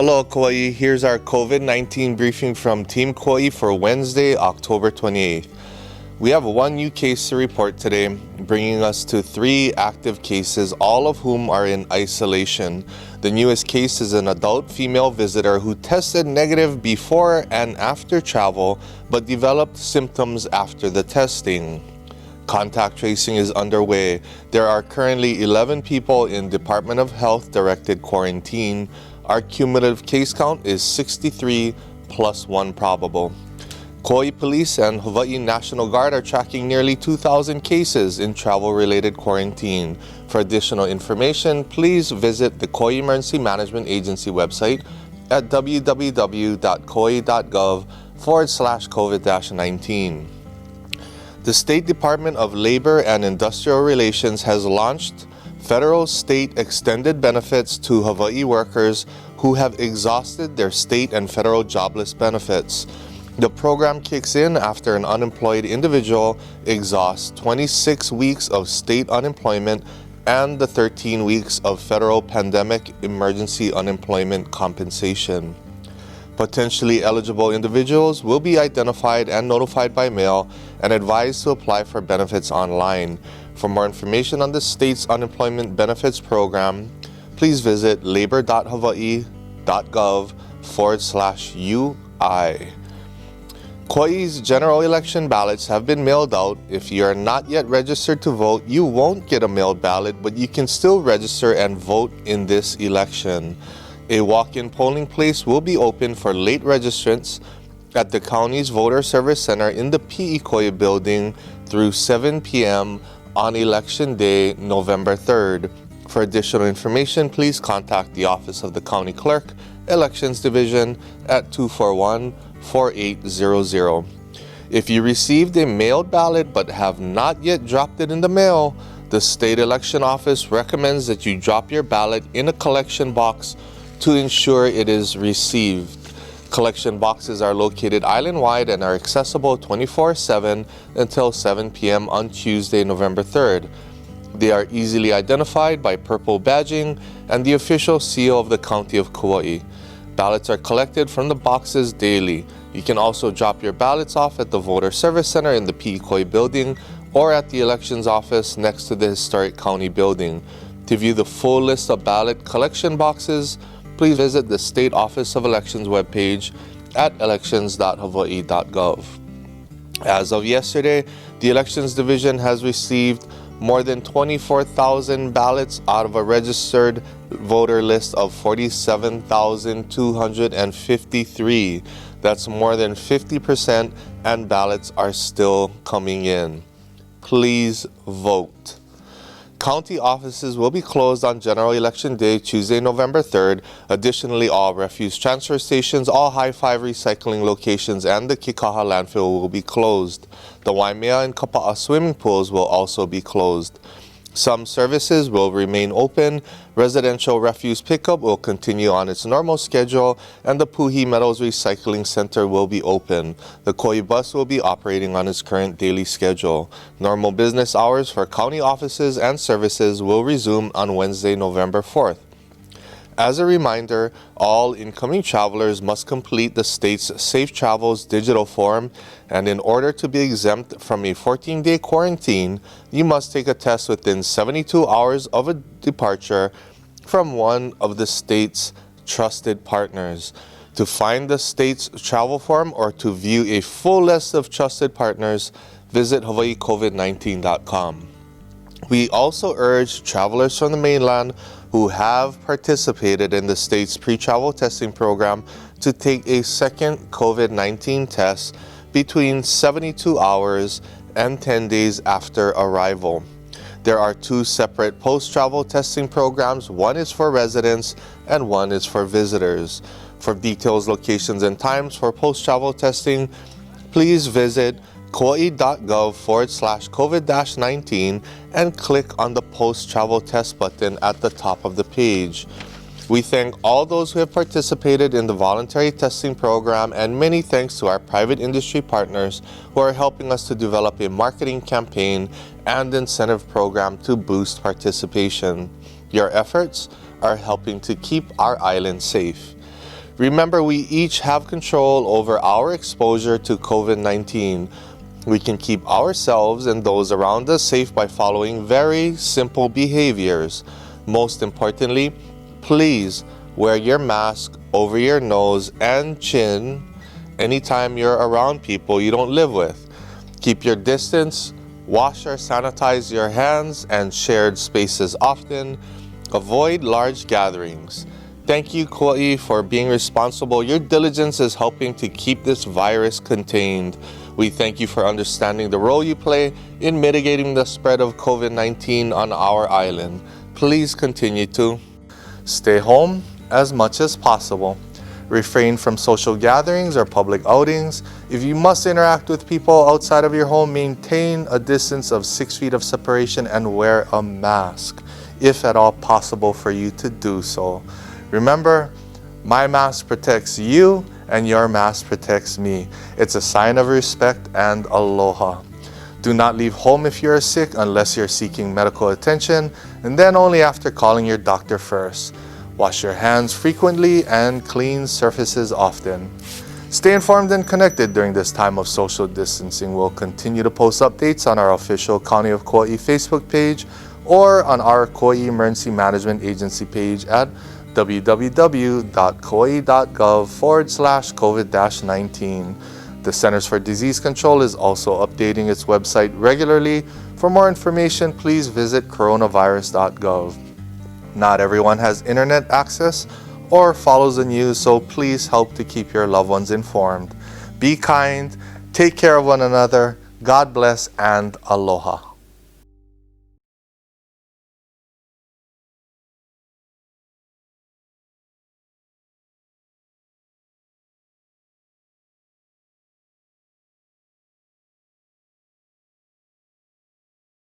Hello, Kauai. Here's our COVID-19 briefing from Team Kauai for Wednesday, October 28th. We have one new case to report today, bringing us to 3 active cases, all of whom are in isolation. The newest case is an adult female visitor who tested negative before and after travel, but developed symptoms after the testing. Contact tracing is underway. There are currently 11 people in Department of Health directed quarantine. Our cumulative case count is 63 plus 1 probable. Kauai Police and Hawaii National Guard are tracking nearly 2,000 cases in travel-related quarantine. For additional information, please visit the Kauai Emergency Management Agency website at www.kauai.gov/COVID-19. The State Department of Labor and Industrial Relations has launched federal state extended benefits to Hawaii workers who have exhausted their state and federal jobless benefits. The program kicks in after an unemployed individual exhausts 26 weeks of state unemployment and the 13 weeks of federal pandemic emergency unemployment compensation. Potentially eligible individuals will be identified and notified by mail and advised to apply for benefits online. For more information on the state's unemployment benefits program, please visit labor.hawaii.gov/UI. Kauai's general election ballots have been mailed out. If you are not yet registered to vote, you won't get a mailed ballot, but you can still register and vote in this election. A walk-in polling place will be open for late registrants at the county's Voter Service Center in the P.E. Kauai building through 7 p.m. on Election Day, November 3rd. For additional information, please contact the Office of the County Clerk, Elections Division at 241-4800. If you received a mailed ballot but have not yet dropped it in the mail, the State Election Office recommends that you drop your ballot in a collection box to ensure it is received. Collection boxes are located island-wide and are accessible 24/7 until 7 p.m. on Tuesday, November 3rd. They are easily identified by purple badging and the official seal of the County of Kauai. Ballots are collected from the boxes daily. You can also drop your ballots off at the Voter Service Center in the P.E. Kauai building or at the Elections Office next to the Historic County building. To view the full list of ballot collection boxes, please visit the State Office of Elections webpage at elections.hawaii.gov. As of yesterday, the Elections Division has received more than 24,000 ballots out of a registered voter list of 47,253. That's more than 50%, and ballots are still coming in. Please vote. County offices will be closed on General Election Day, Tuesday, November 3rd. Additionally, all refuse transfer stations, all high-five recycling locations, and the Kekaha landfill will be closed. The Waimea and Kapa'a swimming pools will also be closed. Some services will remain open. Residential refuse pickup will continue on its normal schedule, and the Puhi Meadows Recycling Center will be open. The Kauai bus will be operating on its current daily schedule. Normal business hours for county offices and services will resume on Wednesday, November 4th. As a reminder, all incoming travelers must complete the state's Safe Travels digital form, and in order to be exempt from a 14-day quarantine, you must take a test within 72 hours of a departure from one of the state's trusted partners. To find the state's travel form or to view a full list of trusted partners, visit hawaiicovid19.com. We also urge travelers from the mainland who have participated in the state's pre-travel testing program to take a second COVID-19 test between 72 hours and 10 days after arrival. There are 2 separate post-travel testing programs. One is for residents and one is for visitors. For details, locations, and times for post-travel testing, please visit kauai.gov/COVID-19 and click on the post-travel test button at the top of the page. We thank all those who have participated in the voluntary testing program, and many thanks to our private industry partners who are helping us to develop a marketing campaign and incentive program to boost participation. Your efforts are helping to keep our island safe. Remember, we each have control over our exposure to COVID-19. We can keep ourselves and those around us safe by following very simple behaviors. Most importantly, please wear your mask over your nose and chin anytime you're around people you don't live with. Keep your distance, wash or sanitize your hands and shared spaces often. Avoid large gatherings. Thank you, Kauai, for being responsible. Your diligence is helping to keep this virus contained. We thank you for understanding the role you play in mitigating the spread of COVID-19 on our island. Please continue to stay home as much as possible. Refrain from social gatherings or public outings. If you must interact with people outside of your home, maintain a distance of 6 feet of separation and wear a mask, if at all possible for you to do so. Remember, my mask protects you and your mask protects me. It's a sign of respect and aloha. Do not leave home if you're sick unless you're seeking medical attention, and then only after calling your doctor first. Wash your hands frequently and clean surfaces often. Stay informed and connected during this time of social distancing. We'll continue to post updates on our official County of Kauai Facebook page or on our Kauai Emergency Management Agency page at www.kauai.gov/COVID-19. The Centers for Disease Control is also updating its website regularly. For more information, please visit coronavirus.gov. Not everyone has internet access or follows the news, so please help to keep your loved ones informed. Be kind, take care of one another, God bless, and aloha.